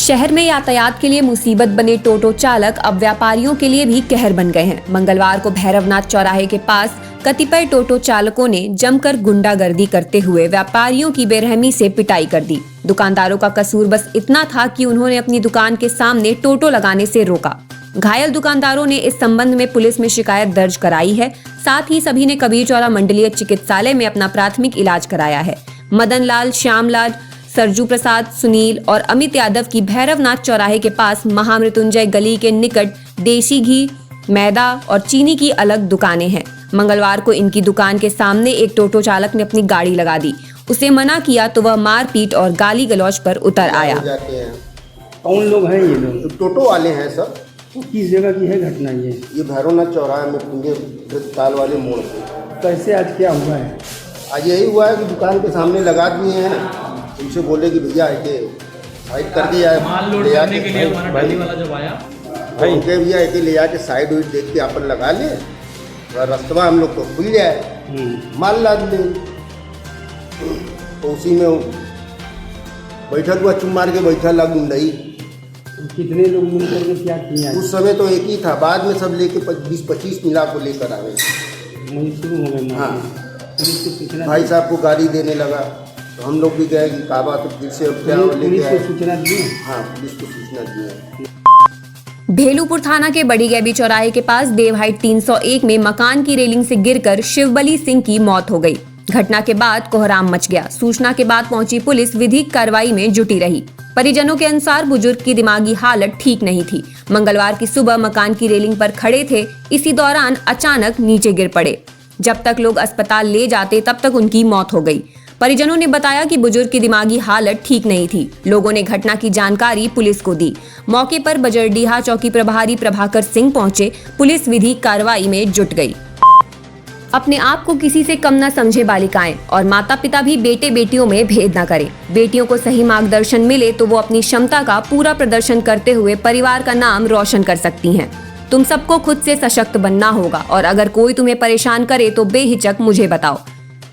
शहर में यातायात के लिए मुसीबत बने टोटो चालक अब व्यापारियों के लिए भी कहर बन गए हैं। मंगलवार को भैरवनाथ चौराहे के पास कतिपय टोटो चालकों ने जमकर गुंडागर्दी करते हुए व्यापारियों की बेरहमी से पिटाई कर दी। दुकानदारों का कसूर बस इतना था कि उन्होंने अपनी दुकान के सामने टोटो लगाने से रोका। घायल दुकानदारों ने इस संबंध में पुलिस में शिकायत दर्ज कराई है। साथ ही सभी ने कबीरचौरा मंडलीय चिकित्सालय में अपना प्राथमिक इलाज कराया है। मदन लाल, श्यामलाल, सरजू प्रसाद, सुनील और अमित यादव की भैरवनाथ चौराहे के पास महामृत्युंजय गली के निकट देसी घी, मैदा और चीनी की अलग दुकानें हैं। मंगलवार को इनकी दुकान के सामने एक टोटो चालक ने अपनी गाड़ी लगा दी। उसे मना किया तो वह मारपीट और गाली गलौज पर उतर आया। कौन लोग हैं ये लोग? टोटो वाले हैं सर। किस जगह की है घटना ये भैरवनाथ चौराहे में पुंगे ताल वाले मोड़ पे। कैसे आज क्या हुआ है? आज यही हुआ है कि दुकान के सामने लगा दिए हैं। उनसे बोले कि भैया आके साइड कर दिया है, ले आके उनके भैया आके ले आके साइड वाइड देख के अपन लगा ले, रास्ता हम लोग को खुल जाए, माल लाद ले। तो उसी में बैठक हुआ, चुम मार के बैठा ला गुंडई। कितने लोग मिलकर के क्या किया? उस समय तो एक ही था, बाद में सब लेके 20-25 मिला को लेकर आ गए। शुरू हो गए। हाँ, भाई साहब को गाली देने लगा तो हम लोग भी गए कि काबा तो फिर से पुलिस को सूचना दी। हाँ, पुलिस को सूचना दी। भेलूपुर थाना के बड़ी गैबी चौराहे के पास देवहाइट 301 में मकान की रेलिंग से गिरकर शिवबली सिंह की मौत हो गई। घटना के बाद कोहराम मच गया। सूचना के बाद पहुंची पुलिस विधिक कार्रवाई में जुटी रही। परिजनों के अनुसार बुजुर्ग की दिमागी हालत ठीक नहीं थी। मंगलवार की सुबह मकान की रेलिंग पर खड़े थे, इसी दौरान अचानक नीचे गिर पड़े। जब तक लोग अस्पताल ले जाते तब तक उनकी मौत हो गई। परिजनों ने बताया कि बुजुर्ग की दिमागी हालत ठीक नहीं थी। लोगों ने घटना की जानकारी पुलिस को दी। मौके पर बजरडीहा चौकी प्रभारी प्रभाकर सिंह पहुंचे। पुलिस विधिक कार्रवाई में जुट गई। अपने आप को किसी से कम न समझे बालिकाएं और माता पिता भी बेटे बेटियों में भेद न करें। बेटियों को सही मार्गदर्शन मिले तो वो अपनी क्षमता का पूरा प्रदर्शन करते हुए परिवार का नाम रोशन कर सकती हैं। तुम सबको खुद से सशक्त बनना होगा और अगर कोई तुम्हें परेशान करे तो बेहिचक मुझे बताओ।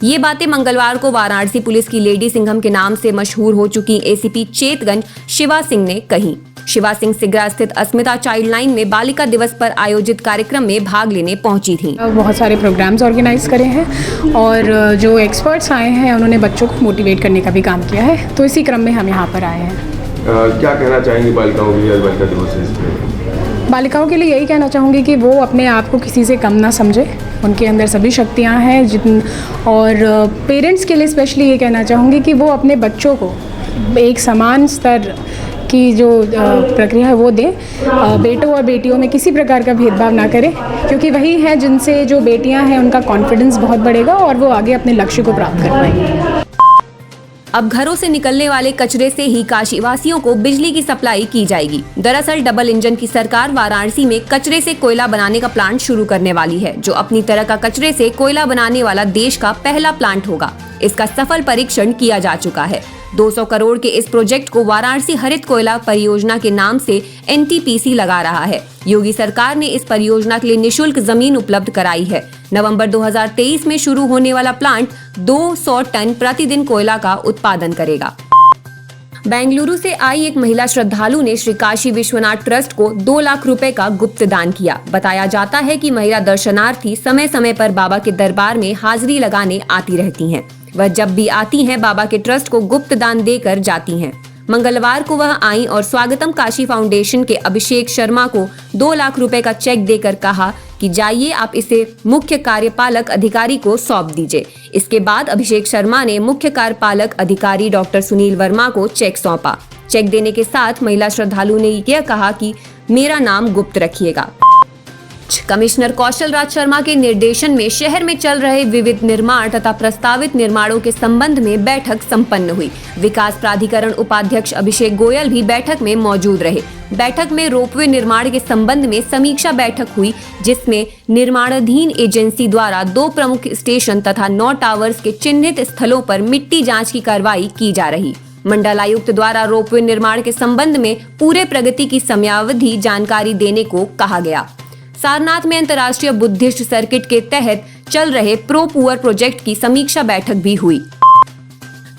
ये बातें मंगलवार को वाराणसी पुलिस की लेडी सिंघम के नाम से मशहूर हो चुकी एसीपी चेतगंज शिवा सिंह ने कही। शिवा सिंह सिगरा स्थित अस्मिता चाइल्ड लाइन में बालिका दिवस पर आयोजित कार्यक्रम में भाग लेने पहुंची थी। बहुत सारे प्रोग्राम्स ऑर्गेनाइज करे हैं और जो एक्सपर्ट्स आए हैं उन्होंने बच्चों को मोटिवेट करने का भी काम किया है, तो इसी क्रम में हम यहाँ पर आए हैं। क्या कहना चाहेंगे बालिकाओं के लिए बालिका दिवस है? बालिकाओं के लिए यही कहना चाहूँगी कि वो अपने आप को किसी से कम ना समझे। उनके अंदर सभी शक्तियाँ हैं और पेरेंट्स के लिए स्पेशली ये कहना चाहूँगी कि वो अपने बच्चों को एक समान स्तर की जो प्रक्रिया है वो दें। बेटों और बेटियों में किसी प्रकार का भेदभाव ना करें, क्योंकि वही है जिनसे जो बेटियां हैं उनका कॉन्फिडेंस बहुत बढ़ेगा और वो आगे अपने लक्ष्य को प्राप्त कर पाएंगे। अब घरों से निकलने वाले कचरे से ही काशी वासियों को बिजली की सप्लाई की जाएगी। दरअसल डबल इंजन की सरकार वाराणसी में कचरे से कोयला बनाने का प्लांट शुरू करने वाली है, जो अपनी तरह का कचरे से कोयला बनाने वाला देश का पहला प्लांट होगा। इसका सफल परीक्षण किया जा चुका है। 200 करोड़ के इस प्रोजेक्ट को वाराणसी हरित कोयला परियोजना के नाम से एनटीपीसी लगा रहा है। योगी सरकार ने इस परियोजना के लिए निशुल्क जमीन उपलब्ध कराई है। नवंबर 2023 में शुरू होने वाला प्लांट 200 टन प्रतिदिन कोयला का उत्पादन करेगा। बेंगलुरु से आई एक महिला श्रद्धालु ने श्री काशी विश्वनाथ ट्रस्ट को 2 लाख रुपए का गुप्त दान किया। बताया जाता है कि महिला दर्शनार्थी समय समय पर बाबा के दरबार में हाजिरी लगाने आती रहती हैं। वह जब भी आती हैं बाबा के ट्रस्ट को गुप्त दान देकर जाती हैं। मंगलवार को वह आई और स्वागतम काशी फाउंडेशन के अभिषेक शर्मा को 2 लाख रुपए का चेक देकर कहा कि जाइए आप इसे मुख्य कार्यपालक अधिकारी को सौंप दीजिए। इसके बाद अभिषेक शर्मा ने मुख्य कार्यपालक अधिकारी डॉक्टर सुनील वर्मा को चेक सौंपा। चेक देने के साथ महिला श्रद्धालु ने यह कहा कि मेरा नाम गुप्त रखिएगा। कमिश्नर कौशल राज शर्मा के निर्देशन में शहर में चल रहे विविध निर्माण तथा प्रस्तावित निर्माणों के संबंध में बैठक संपन्न हुई। विकास प्राधिकरण उपाध्यक्ष अभिषेक गोयल भी बैठक में मौजूद रहे। बैठक में रोपवे निर्माण के संबंध में समीक्षा बैठक हुई, जिसमें निर्माणाधीन एजेंसी द्वारा 2 प्रमुख स्टेशन तथा 9 टावर्स के चिन्हित स्थलों पर मिट्टी जाँच की कार्रवाई की जा रही। मंडलायुक्त द्वारा रोपवे निर्माण के संबंध में पूरे प्रगति की समयावधि जानकारी देने को कहा गया। सारनाथ में अंतर्राष्ट्रीय बुद्धिस्ट सर्किट के तहत चल रहे प्रो पुअर प्रोजेक्ट की समीक्षा बैठक भी हुई।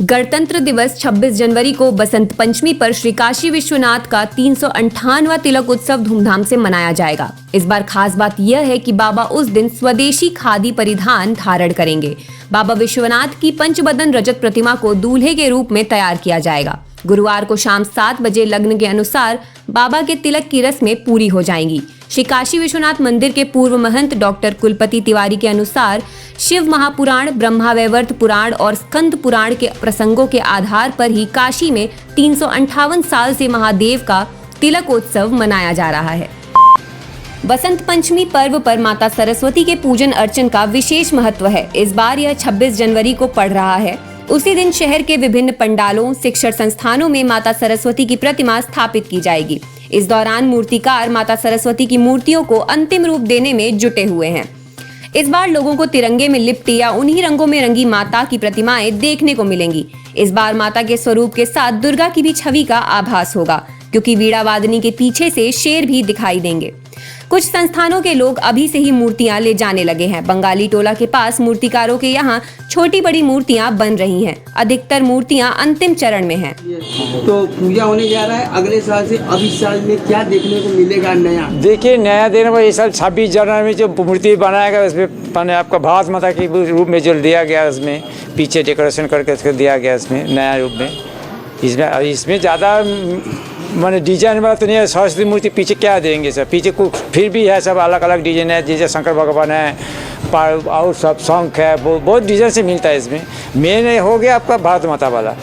गणतंत्र दिवस 26 जनवरी को बसंत पंचमी पर श्री काशी विश्वनाथ का 358वां तिलक उत्सव धूमधाम से मनाया जाएगा। इस बार खास बात यह है कि बाबा उस दिन स्वदेशी खादी परिधान धारण करेंगे। बाबा विश्वनाथ की पंचबदन रजत प्रतिमा को दूल्हे के रूप में तैयार किया जाएगा। गुरुवार को शाम 7 बजे लग्न के अनुसार बाबा के तिलक की रस्में पूरी हो जाएंगी। श्री काशी विश्वनाथ मंदिर के पूर्व महंत डॉक्टर कुलपति तिवारी के अनुसार शिव महापुराण, ब्रह्मा वैवर्त पुराण और स्कंद पुराण के प्रसंगों के आधार पर ही काशी में 358 साल से महादेव का तिलकोत्सव मनाया जा रहा है। बसंत पंचमी पर्व पर माता सरस्वती के पूजन अर्चन का विशेष महत्व है। इस बार यह 26 जनवरी को पड़ रहा है। उसी दिन शहर के विभिन्न पंडालों, शिक्षण संस्थानों में माता सरस्वती की प्रतिमा स्थापित की जाएगी। इस दौरान मूर्तिकार माता सरस्वती की मूर्तियों को अंतिम रूप देने में जुटे हुए हैं। इस बार लोगों को तिरंगे में लिपटी या उन्हीं रंगों में रंगी माता की प्रतिमाएं देखने को मिलेंगी। इस बार माता के स्वरूप के साथ दुर्गा की भी छवि का आभास होगा, क्योंकि वीणा वादनी के पीछे से शेर भी दिखाई देंगे। कुछ संस्थानों के लोग अभी से ही मूर्तियां ले जाने लगे हैं। बंगाली टोला के पास मूर्तिकारों के यहाँ छोटी बड़ी मूर्तियां बन रही हैं। अधिकतर मूर्तियां अंतिम चरण में हैं। तो पूजा होने जा रहा है अगले साल से। अब इस साल में क्या देखने को मिलेगा नया? देखिए, नया दिन में इस साल 26 जनवरी में जो मूर्ति बनाएगा उसमें मैंने आपका भारत माता के रूप में जो दिया गया, उसमें पीछे डेकोरेशन करके उसको दिया गया, इसमें नया रूप में। इसमें ज़्यादा मैंने डिजाइन वाला तो नहीं है। सरस्वती मूर्ति पीछे क्या देंगे सर, पीछे कुछ फिर भी है, सब अलग अलग डिजाइन है। जैसे शंकर भगवान है और सब शंख है, बहुत डिजाइन से मिलता है। इसमें मेन हो गया आपका भारत माता वाला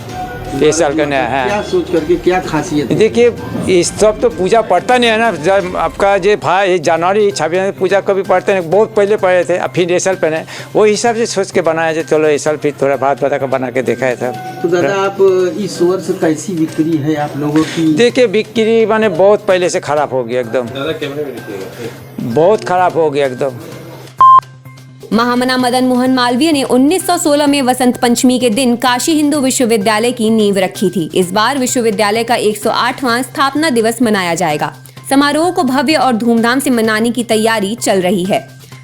इस साल का नया है। क्या सोच करके, क्या खासियत है? देखिए, इस सब तो पूजा पड़ता नहीं है ना। जब आपका जो भाई जनवरी 26 पूजा कभी पढ़ते नहीं, बहुत पहले पढ़े थे, अब फिर इस साल पहने, वो हिसाब से सोच के बनाया जाए। चलो इस साल फिर थोड़ा भारत माता का बना के देखा था। तो दादा, आप इस वर्ष कैसी बिक्री है आप लोगों की? देखिए, बिक्री माने बहुत पहले से खराब हो गया एकदम, बहुत खराब हो गया एकदम। महामना मदन मोहन मालवीय ने 1916 में वसंत पंचमी के दिन काशी हिंदू विश्वविद्यालय की नींव रखी थी। इस बार विश्वविद्यालय का 108वां स्थापना दिवस मनाया जाएगा। समारोह को भव्य और धूमधाम से मनाने की तैयारी चल रही है।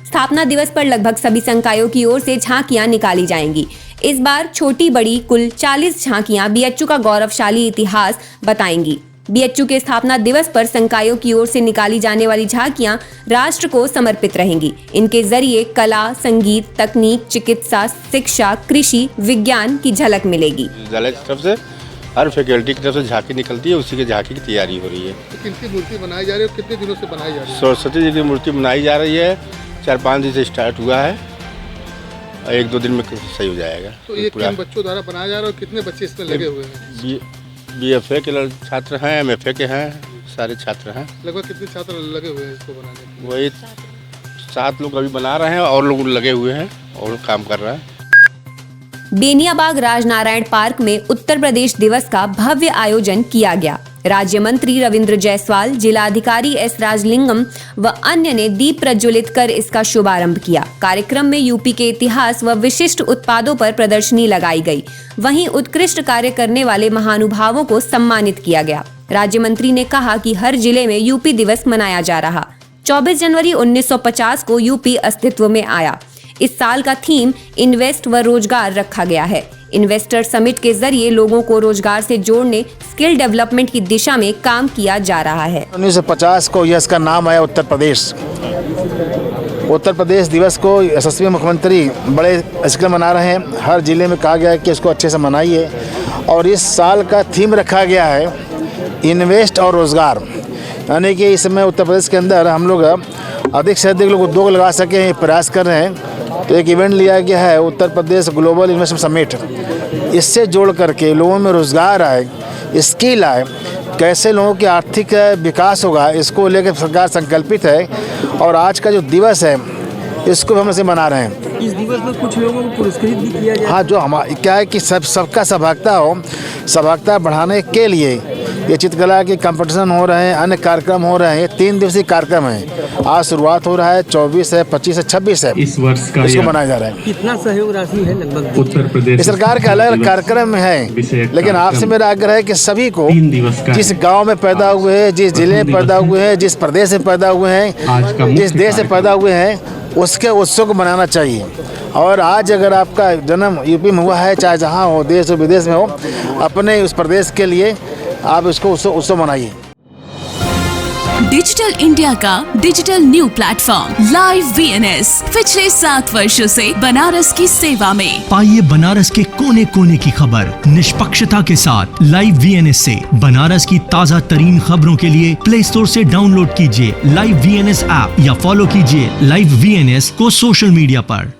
स्थापना दिवस पर लगभग सभी संकायों की ओर से झांकियां निकाली जाएंगी। इस बार छोटी बड़ी कुल 40 झांकियां बीएचयू का गौरवशाली इतिहास बताएंगी। बीएचयू के स्थापना दिवस पर संकायों की ओर से निकाली जाने वाली झांकियां राष्ट्र को समर्पित रहेंगी। इनके जरिए कला, संगीत, तकनीक, चिकित्सा, शिक्षा, कृषि, विज्ञान की झलक मिलेगी। विद्यालय की तरफ से हर फैकल्टी की तरफ से झांकी निकलती है, उसी की झांकी की तैयारी हो रही है। तो किनकी मूर्ति बनाई जा रही है और कितने दिनों से बनाई जा रही है? सरस्वती जी की मूर्ति बनाई जा रही है। 4-5 दिन से स्टार्ट हुआ है, 1-2 दिन में सही हो जाएगा। तो ये किन बच्चों द्वारा बनाया जा रहा है और कितने बच्चे इसमें लगे हुए हैं? BFA के छात्र हैं, MFA के हैं, सारे छात्र हैं। लगभग कितने छात्र लगे हुए हैं इसको बनाने में? वही 7 लोग अभी बना रहे हैं और लोग लगे हुए हैं और काम कर रहे हैं। बेनियाबाग राजनारायण पार्क में उत्तर प्रदेश दिवस का भव्य आयोजन किया गया। राज्य मंत्री रविंद्र जायसवाल, जिलाधिकारी एस राजलिंगम व अन्य ने दीप प्रज्वलित कर इसका शुभारंभ किया। कार्यक्रम में यूपी के इतिहास व विशिष्ट उत्पादों पर प्रदर्शनी लगाई गई। वहीं उत्कृष्ट कार्य करने वाले महानुभावों को सम्मानित किया गया। राज्य मंत्री ने कहा कि हर जिले में यूपी दिवस मनाया जा रहा। 24 जनवरी 1950 को यूपी अस्तित्व में आया। इस साल का थीम इन्वेस्ट व रोजगार रखा गया है। इन्वेस्टर समिट के जरिए लोगों को रोजगार से जोड़ने, स्किल डेवलपमेंट की दिशा में काम किया जा रहा है। 1950 को यह इसका नाम आया उत्तर प्रदेश। उत्तर प्रदेश दिवस को यशस्वी मुख्यमंत्री बड़े स्किल मना रहे हैं। हर जिले में कहा गया है कि इसको अच्छे से मनाइए और इस साल का थीम रखा गया है इन्वेस्ट और रोजगार। यानी कि इस समय उत्तर प्रदेश के अंदर हम लोग अधिक से अधिक लोग उद्योग लगा सकें, ये प्रयास कर रहे हैं। तो एक इवेंट लिया गया है Uttar Pradesh global investment summit. इससे जोड़ करके लोगों में रोजगार आए, स्किल आए, कैसे लोगों की आर्थिक विकास होगा, इसको लेकर सरकार संकल्पित है। और आज का जो दिवस है इसको भी हम ऐसे मना रहे हैं। इस दिवस में कुछ लोगों को पुरस्कृत भी किया जाए। हाँ, जो क्या है कि सबका सहभागिता हो, सहभागिता बढ़ाने के लिए ये चित्रकला के कंपटीशन हो रहे हैं, अन्य कार्यक्रम हो रहे हैं। ये 3 दिवसीय कार्यक्रम है। आज शुरुआत हो रहा है, 24 है, 25 है, 26 है। इस वर्ष का इसको मनाया जा रहा है। कितना सहयोग राशि है लगभग? उत्तर प्रदेश सरकार के अलग अलग कार्यक्रम है, लेकिन आपसे मेरा आग्रह है कि सभी को जिस गांव में पैदा हुए हैं, जिस जिले में पैदा हुए हैं, जिस प्रदेश में पैदा हुए हैं, जिस देश से पैदा हुए हैं, उसके उत्सव को मनाना चाहिए। और आज अगर आपका जन्म यूपी में हुआ है, चाहे जहाँ हो, देश हो विदेश में हो, अपने उस प्रदेश के लिए आप इसको उत्सव मनाइए। डिजिटल इंडिया का digital new platform live VNS पिछले 7 वर्षों से बनारस की सेवा में। पाइए बनारस के कोने कोने की खबर निष्पक्षता के साथ लाइव वीएनएस से। बनारस की ताज़ा तरीन खबरों के लिए प्ले स्टोर से डाउनलोड कीजिए लाइव वीएनएस ऐप या फॉलो कीजिए लाइव वीएनएस को सोशल मीडिया पर।